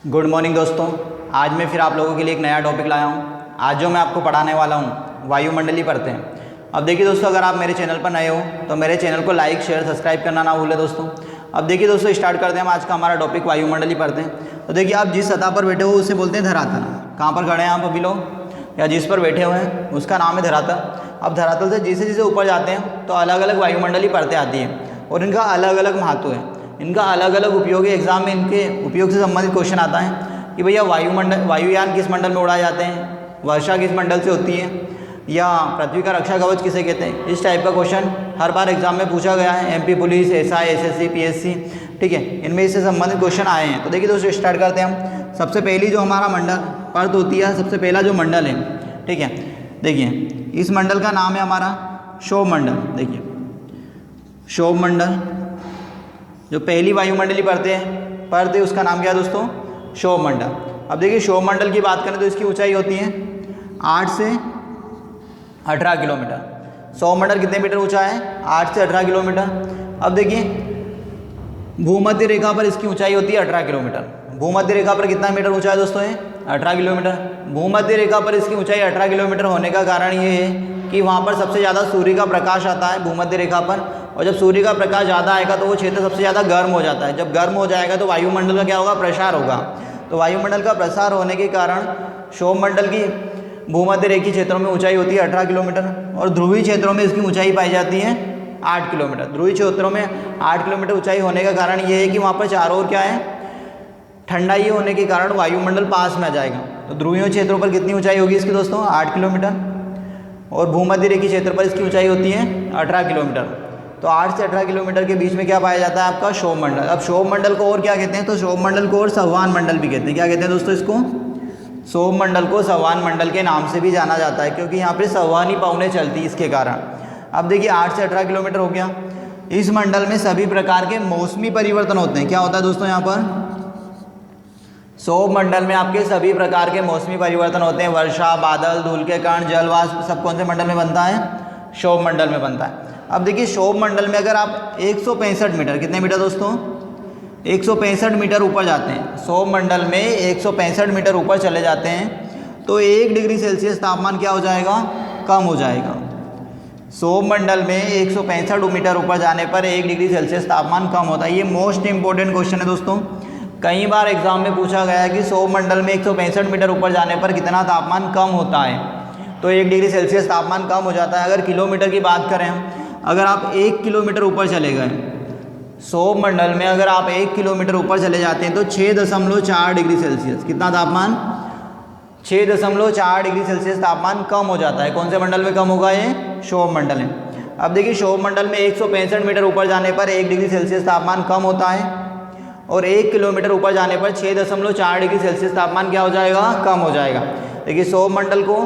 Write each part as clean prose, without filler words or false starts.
Good morning दोस्तों। आज मैं फिर आप लोगों के लिए एक नया टॉपिक लाया हूँ। आज जो मैं आपको पढ़ाने वाला हूँ वायुमंडलीय परतें। अब देखिए दोस्तों, अगर आप मेरे चैनल पर नए हो तो मेरे चैनल को लाइक शेयर सब्सक्राइब करना ना भूलें दोस्तों। अब देखिए दोस्तों, स्टार्ट करते हैं हम आज का हमारा टॉपिक वायुमंडलीय परतें। तो देखिए, आप जिस सतह पर बैठे हो उसे बोलते हैं धरातल। कहाँ पर खड़े हैं आप अभी लोग, या जिस पर बैठे हुए हैं उसका नाम है धरातल। अब धरातल से जैसे जैसे ऊपर जाते हैं तो अलग अलग वायुमंडलीय परतें आती हैं और इनका अलग अलग महत्व है, इनका अलग अलग उपयोग है। एग्जाम में इनके उपयोग से संबंधित क्वेश्चन आता है कि भैया वायुयान किस मंडल में उड़ाए जाते हैं, वर्षा किस मंडल से होती है, या पृथ्वी का रक्षा कवच किसे कहते हैं। इस टाइप का क्वेश्चन हर बार एग्जाम में पूछा गया है। MP police, SI, SSC, PSC, ठीक है, इनमें इससे संबंधित क्वेश्चन आए हैं। तो देखिए दोस्तों, स्टार्ट करते हैं हम। सबसे पहली जो हमारा मंडल परत होती है, सबसे पहला जो मंडल है, ठीक है, देखिए इस मंडल का नाम है हमारा क्षोभ मंडल। देखिए क्षोभ मंडल, जो पहली वायुमंडलीय परत है उसका नाम क्या है दोस्तों, क्षोभ मंडल। अब देखिए क्षोभ मंडल की बात करें तो इसकी ऊंचाई होती है 8 से 18 किलोमीटर। क्षोभ मंडल कितने मीटर ऊंचा है, 8 से 18 किलोमीटर। अब देखिए भूमध्य रेखा पर इसकी ऊंचाई होती है 18 किलोमीटर। भूमध्य रेखा पर कितना मीटर ऊंचा है दोस्तों, है 18 किलोमीटर। भूमध्य रेखा पर इसकी ऊंचाई 18 किलोमीटर होने का कारण ये है कि वहाँ पर सबसे ज़्यादा सूर्य का प्रकाश आता है भूमध्य रेखा पर, और जब सूर्य का प्रकाश ज़्यादा आएगा तो वो क्षेत्र सबसे ज़्यादा गर्म हो जाता है। जब गर्म हो जाएगा तो वायुमंडल का क्या होगा, प्रसार होगा। तो वायुमंडल का प्रसार होने के कारण क्षोभ मंडल की भूमध्य रेखीय क्षेत्रों में ऊंचाई होती है 18 किलोमीटर, और ध्रुवीय क्षेत्रों में इसकी ऊंचाई पाई जाती है 8 किलोमीटर। ध्रुवीय क्षेत्रों में 8 किलोमीटर ऊंचाई होने का कारण ये है कि वहाँ पर चारों ओर क्या है, ठंडाई होने के कारण वायुमंडल पास में आ जाएगा। तो ध्रुवीय क्षेत्रों पर कितनी ऊंचाई होगी इसकी दोस्तों, 8 किलोमीटर, और भूमध्य रेखीय क्षेत्र पर इसकी ऊंचाई होती है 18 किलोमीटर। तो 8 से 18 किलोमीटर के बीच में क्या पाया जाता है, आपका क्षोभ मंडल। अब क्षोभ मंडल को और क्या कहते हैं, तो क्षोभ मंडल को और संवहन मंडल भी कहते हैं। क्या कहते हैं दोस्तों इसको, क्षोभ मंडल को संवहन मंडल के नाम से भी जाना जाता है, क्योंकि यहाँ पे संवहनी पवनें चलती है इसके कारण। अब देखिए 8 से 18 किलोमीटर हो गया। इस मंडल में सभी प्रकार के मौसमी परिवर्तन होते हैं। क्या होता है दोस्तों यहाँ पर, क्षोभ मंडल में आपके सभी प्रकार के मौसमी परिवर्तन होते हैं। वर्षा, बादल, धूल के कण, जल वाष्प, सब कौन से मंडल में बनता है, क्षोभ मंडल में बनता है। अब देखिए क्षोभ मंडल में अगर आप 165 मीटर, कितने मीटर दोस्तों, 165 मीटर ऊपर जाते हैं, क्षोभ मंडल में 165 मीटर ऊपर चले जाते हैं तो 1 डिग्री सेल्सियस तापमान क्या हो जाएगा, कम हो जाएगा। क्षोभ मंडल में 165 मीटर ऊपर जाने पर 1 डिग्री सेल्सियस तापमान कम होता है। ये मोस्ट इंपॉर्टेंट क्वेश्चन है दोस्तों। कई बार एग्जाम में पूछा गया है कि क्षोभ मंडल में 165 मीटर ऊपर जाने पर कितना तापमान कम होता है, तो 1 डिग्री सेल्सियस तापमान कम हो जाता है। अगर किलोमीटर की बात करें हम, अगर आप 1 किलोमीटर ऊपर चले गए क्षोभ मंडल में, अगर आप 1 किलोमीटर ऊपर चले जाते हैं तो 6.4 डिग्री सेल्सियस, कितना तापमान, 6.4 डिग्री सेल्सियस तापमान कम हो जाता है। कौन से मंडल में कम होगा, ये क्षोभ मंडल है। अब देखिए क्षोभ मंडल में 165 मीटर ऊपर जाने पर 1 डिग्री सेल्सियस तापमान कम होता है, और 1 किलोमीटर ऊपर जाने पर 6.4 डिग्री सेल्सियस तापमान क्या हो जाएगा, कम हो जाएगा। देखिए क्षोभ मंडल को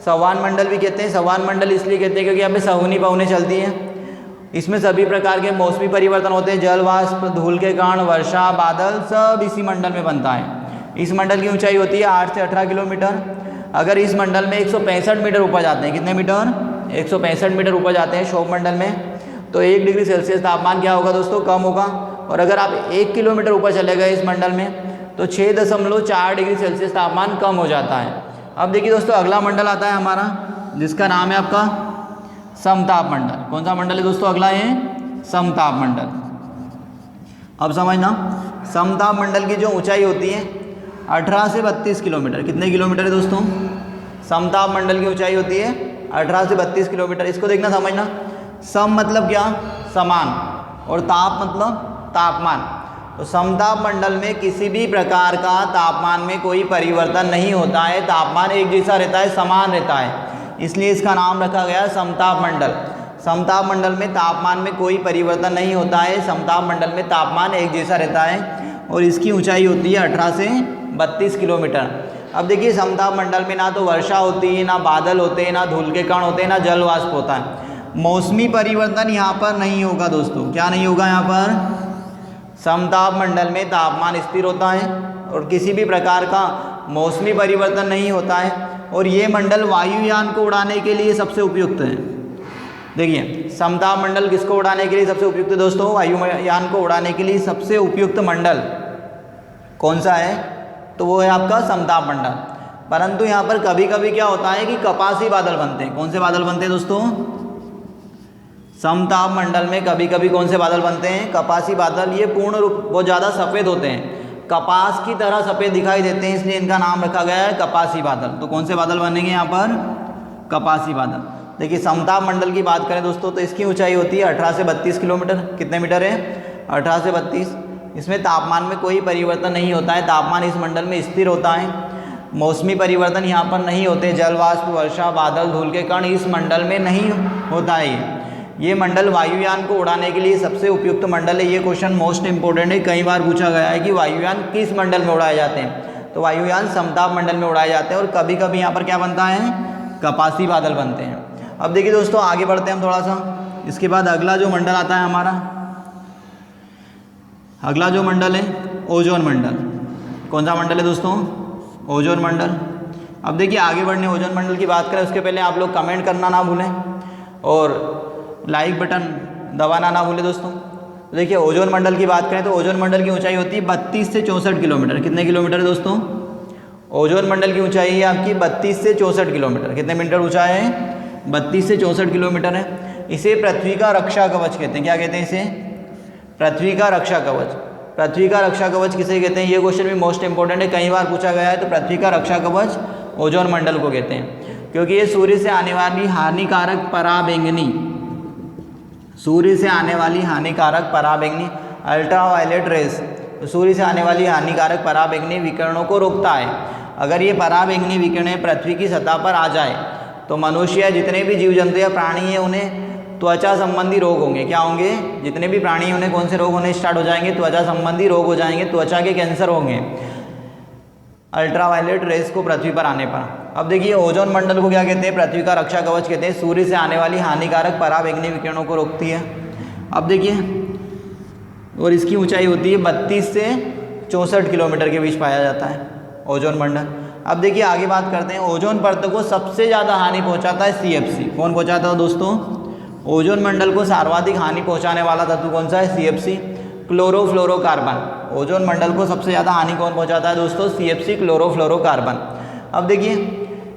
संवहन मंडल भी कहते हैं। संवहन मंडल इसलिए कहते हैं क्योंकि यहाँ पे संवहनी पवनें चलती हैं। इसमें सभी प्रकार के मौसमी परिवर्तन होते हैं। जल वाष्प, धूल के कण, वर्षा, बादल, सब इसी मंडल में बनता है। इस मंडल की ऊंचाई होती है 8 से 18 किलोमीटर। अगर इस मंडल में 165 मीटर ऊपर जाते हैं, कितने मीटर, 165 मीटर ऊपर जाते हैं क्षोभ मंडल में, तो 1 डिग्री सेल्सियस तापमान क्या होगा दोस्तों, कम होगा। और अगर आप 1 किलोमीटर ऊपर चले गए इस मंडल में तो 6.4 डिग्री सेल्सियस तापमान कम हो जाता है। अब देखिए दोस्तों, अगला मंडल आता है हमारा जिसका नाम है आपका समताप मंडल। कौन सा मंडल है दोस्तों, अगला है समताप मंडल। अब समझना, समताप मंडल की जो ऊंचाई होती है 18 से 32 किलोमीटर। कितने किलोमीटर है दोस्तों, समताप मंडल की ऊंचाई होती है 18 से 32 किलोमीटर। इसको देखना, समझना, सम मतलब क्या, समान, और ताप मतलब तापमान। तो समताप मंडल में किसी भी प्रकार का तापमान में कोई परिवर्तन नहीं होता है, तापमान एक जैसा रहता है, समान रहता है, इसलिए इसका नाम रखा गया समताप मंडल। समताप मंडल में तापमान में कोई परिवर्तन नहीं होता है, समताप मंडल में तापमान एक जैसा रहता है, और इसकी ऊंचाई होती है 18 से 32 किलोमीटर। अब देखिए समताप मंडल में ना तो वर्षा होती है, ना बादल होते हैं, ना धूल के कण होते हैं, ना जल वाष्प होता है। मौसमी परिवर्तन यहाँ पर नहीं होगा दोस्तों। क्या नहीं होगा यहाँ पर, समताप मंडल में तापमान स्थिर होता है और किसी भी प्रकार का मौसमी परिवर्तन नहीं होता है, और ये मंडल वायुयान को उड़ाने के लिए सबसे उपयुक्त है। देखिए समताप मंडल किसको उड़ाने के लिए सबसे उपयुक्त है दोस्तों, वायुयान को उड़ाने के लिए सबसे उपयुक्त मंडल कौन सा है, तो वो है आपका समताप मंडल। परंतु यहाँ पर कभी कभी क्या होता है कि कपासी बादल बनते हैं। कौन से बादल बनते हैं दोस्तों? समताप मंडल में कभी कभी कौन से बादल बनते हैं? कपासी बादल। ये पूर्ण रूप बहुत ज़्यादा सफ़ेद होते हैं, कपास की तरह सफ़ेद दिखाई देते हैं, इसलिए इनका नाम रखा गया है कपासी बादल। तो कौन से बादल बनेंगे यहाँ पर? कपासी बादल। देखिए समताप मंडल की बात करें दोस्तों तो इसकी ऊंचाई होती है 18 से 32 किलोमीटर। कितने मीटर है? 18 से 32। इसमें तापमान में कोई परिवर्तन नहीं होता है, तापमान इस मंडल में स्थिर होता है। मौसमी परिवर्तन यहाँ पर नहीं होते, जल वाष्प, वर्षा, बादल, धूल के कण इस मंडल में नहीं होता है। ये मंडल वायुयान को उड़ाने के लिए सबसे उपयुक्त मंडल है। ये क्वेश्चन मोस्ट इंपॉर्टेंट है, कई बार पूछा गया है कि वायुयान किस मंडल में उड़ाए जाते हैं। तो वायुयान समताप मंडल में उड़ाए जाते हैं और कभी कभी यहाँ पर क्या बनता है? कपासी बादल बनते हैं। अब देखिए दोस्तों आगे बढ़ते हैं हम थोड़ा सा। इसके बाद अगला जो मंडल आता है हमारा, अगला जो मंडल है ओजोन मंडल। कौन सा मंडल है दोस्तों? ओजोन मंडल। अब देखिए आगे बढ़ने ओजोन मंडल की बात करें उसके पहले आप लोग कमेंट करना ना भूलें और लाइक बटन दबाना ना भूलें दोस्तों। देखिए ओजोन मंडल की बात करें तो ओजोन मंडल की ऊंचाई होती है 32 से 64 किलोमीटर। कितने किलोमीटर है दोस्तों? ओजोन मंडल की ऊंचाई है आपकी 32 से 64 किलोमीटर। कितने मीटर ऊंचा है? 32 से 64 किलोमीटर है। इसे पृथ्वी का रक्षा कवच कहते हैं। क्या कहते हैं इसे? पृथ्वी का रक्षा कवच। पृथ्वी का रक्षा कवच किसे कहते हैं? ये क्वेश्चन भी मोस्ट इंपॉर्टेंट है, कई बार पूछा गया है। तो पृथ्वी का रक्षा कवच ओजोन मंडल को कहते हैं, क्योंकि ये सूर्य से आने वाली हानिकारक पराबैंगनी, सूर्य से आने वाली हानिकारक पराबैंगनी अल्ट्रावायलेट रेस, तो सूर्य से आने वाली हानिकारक पराबैंगनी विकिरणों को रोकता है। अगर ये पराबैंगनी विकिरणें पृथ्वी की सतह पर आ जाए तो मनुष्य या जितने भी जीव जंतु या प्राणी हैं उन्हें त्वचा संबंधी रोग होंगे। क्या होंगे? जितने भी प्राणी हैं उन्हें कौन से रोग होने स्टार्ट हो जाएंगे? त्वचा संबंधी रोग हो जाएंगे, त्वचा के कैंसर होंगे अल्ट्रावायलेट रेस को पृथ्वी पर आने पर। अब देखिए ओजोन मंडल को क्या कहते हैं? पृथ्वी का रक्षा कवच कहते हैं। सूर्य से आने वाली हानिकारक पराबैंगनी विकिरणों को रोकती है। अब देखिए, और इसकी ऊंचाई होती है 32 से 64 किलोमीटर के बीच पाया जाता है ओजोन मंडल। अब देखिए आगे बात करते हैं। ओजोन परत को सबसे ज़्यादा हानि पहुंचाता है CFC। कौन पहुंचाता है दोस्तों? ओजोन मंडल को सर्वाधिक हानि पहुंचाने वाला तत्व कौन सा है? CFC, chlorofluorocarbon. ओजोन मंडल को सबसे ज़्यादा हानि कौन पहुंचाता है दोस्तों? CFC, chlorofluorocarbon. अब देखिए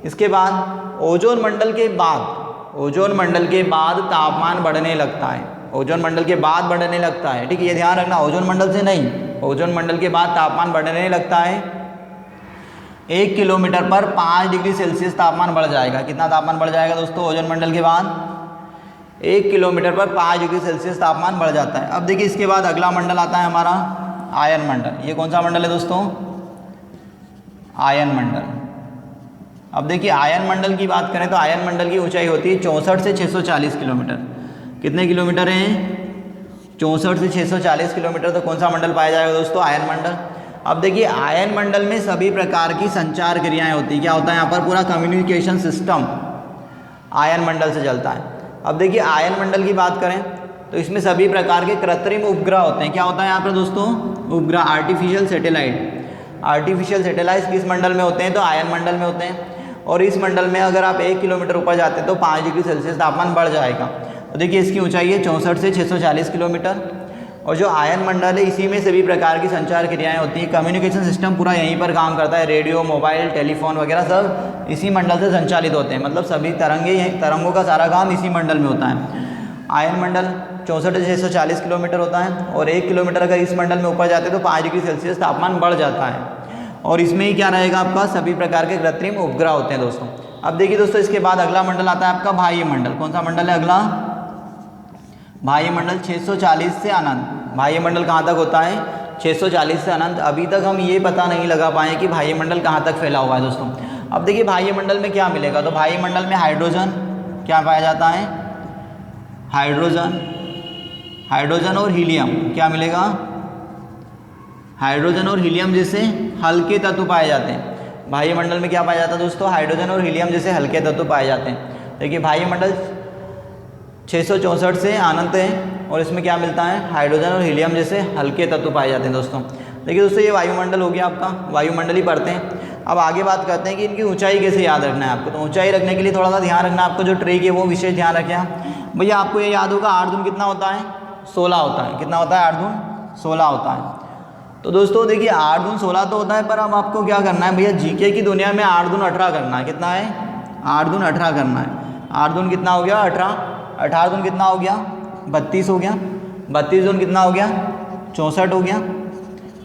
इसके बाद ओजोन मंडल के बाद तापमान बढ़ने लगता है। ओजोन मंडल के बाद बढ़ने लगता है, ठीक है, ये ध्यान रखना, ओजोन मंडल से नहीं। ओजोन मंडल के बाद तापमान बढ़ने लगता है। 1 किलोमीटर पर 5 डिग्री सेल्सियस तापमान बढ़ जाएगा। कितना तापमान बढ़ जाएगा दोस्तों? ओजोन मंडल के बाद 1 किलोमीटर पर 5 डिग्री सेल्सियस तापमान बढ़ जाता है। अब देखिए इसके बाद अगला मंडल आता है हमारा आयन मंडल। ये कौन सा मंडल है दोस्तों? आयन मंडल। अब देखिए आयन मंडल की बात करें तो आयन मंडल की ऊंचाई होती है 64 से 640 किलोमीटर। कितने किलोमीटर हैं? 64 से 640 किलोमीटर। तो कौन सा मंडल पाया जाएगा दोस्तों? आयन मंडल। अब देखिए आयन मंडल में सभी प्रकार की संचार क्रियाएं होती है। क्या होता है यहाँ पर? पूरा कम्युनिकेशन सिस्टम आयन मंडल से चलता है। अब देखिए आयन मंडल की बात करें तो इसमें सभी प्रकार के कृत्रिम उपग्रह होते हैं। क्या होता है यहाँ पर दोस्तों? उपग्रह, आर्टिफिशियल सैटेलाइट। आर्टिफिशियल सैटेलाइट किस मंडल में होते हैं? तो आयन मंडल में होते हैं। और इस मंडल में अगर आप 1 किलोमीटर ऊपर जाते हैं तो 5 डिग्री सेल्सियस तापमान बढ़ जाएगा। तो देखिए इसकी ऊंचाई है 64 से 640 किलोमीटर। और जो आयन मंडल है इसी में सभी प्रकार की संचार क्रियाएं होती हैं। कम्युनिकेशन सिस्टम पूरा यहीं पर काम करता है। रेडियो, मोबाइल, टेलीफोन वगैरह सब इसी मंडल से संचालित होते हैं। मतलब सभी तरंगों का सारा काम इसी मंडल में होता है। आयन मंडल 64 से 640 किलोमीटर होता है और 1 किलोमीटर अगर इस मंडल में ऊपर जाते हैं तो 5 डिग्री सेल्सियस तापमान बढ़ जाता है। और इसमें ही क्या रहेगा आपका? सभी प्रकार के कृत्रिम उपग्रह होते हैं दोस्तों। अब देखिए दोस्तों इसके बाद अगला मंडल आता है आपका बाह्य मंडल। कौन सा मंडल है अगला? बाह्य मंडल 640 से अनंत। बाह्य मंडल कहाँ तक होता है? 640 से अनंत। अभी तक हम ये पता नहीं लगा पाए कि बाह्य मंडल कहाँ तक फैला हुआ है दोस्तों। अब देखिए बाह्य मंडल में क्या मिलेगा? तो बाह्य मंडल में हाइड्रोजन क्या पाया जाता है? हाइड्रोजन और हीलियम। क्या मिलेगा? हाइड्रोजन और हीलियम जैसे हल्के तत्व पाए जाते हैं। बाह्य मंडल में क्या पाया जाता है दोस्तों? हाइड्रोजन और हीलियम जैसे हल्के तत्व पाए जाते हैं। देखिए बाह्य मंडल 664 से अनंत है और इसमें क्या मिलता है? हाइड्रोजन और हीलियम जैसे हल्के तत्व पाए जाते हैं दोस्तों। देखिए दोस्तों ये वायुमंडल हो गया आपका, वायुमंडल ही पढ़ते हैं। अब आगे बात करते हैं कि इनकी ऊंचाई कैसे याद रखना है आपको। तो ऊंचाई रखने के लिए थोड़ा सा ध्यान रखना है आपको, जो ट्रेक है वो विशेष ध्यान रखें। भैया आपको ये याद होगा 8 दून कितना होता है? 16 होता है। कितना होता है? 8 दून 16 होता है। तो दोस्तों देखिए 8 दून 16 तो होता है, पर अब आपको क्या करना है भैया, जीके की दुनिया में 8 दून 18 करना है। कितना है? 8 दून 18 करना है। 8 दून कितना हो गया? 18। 18 दून कितना हो गया? 32 हो गया। 32 दून कितना हो गया? 64 हो गया।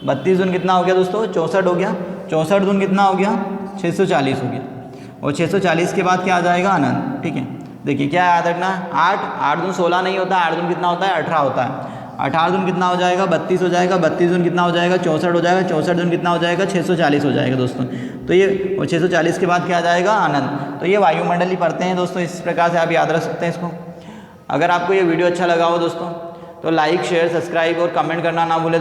32 दून कितना हो गया दोस्तों? 64 हो गया। 64 दून कितना हो गया? 640 हो गया। और 640 के बाद क्या आ जाएगा? अनंत। ठीक है, देखिए क्या याद रखना है, 8 दून 16 नहीं होता, 8 दून कितना होता है? 18 होता है। 18 दून कितना हो जाएगा? 32 हो जाएगा। 32 दून कितना हो जाएगा? 64 हो जाएगा। 64 दून कितना हो जाएगा? 640 हो जाएगा दोस्तों। तो ये, और 640 के बाद क्या आ जाएगा? अनंत। तो ये वायुमंडली पढ़ते हैं दोस्तों, इस प्रकार से आप याद रख सकते हैं इसको। अगर आपको ये वीडियो अच्छा लगा हो दोस्तों तो लाइक शेयर सब्सक्राइब और कमेंट करना ना भूलें।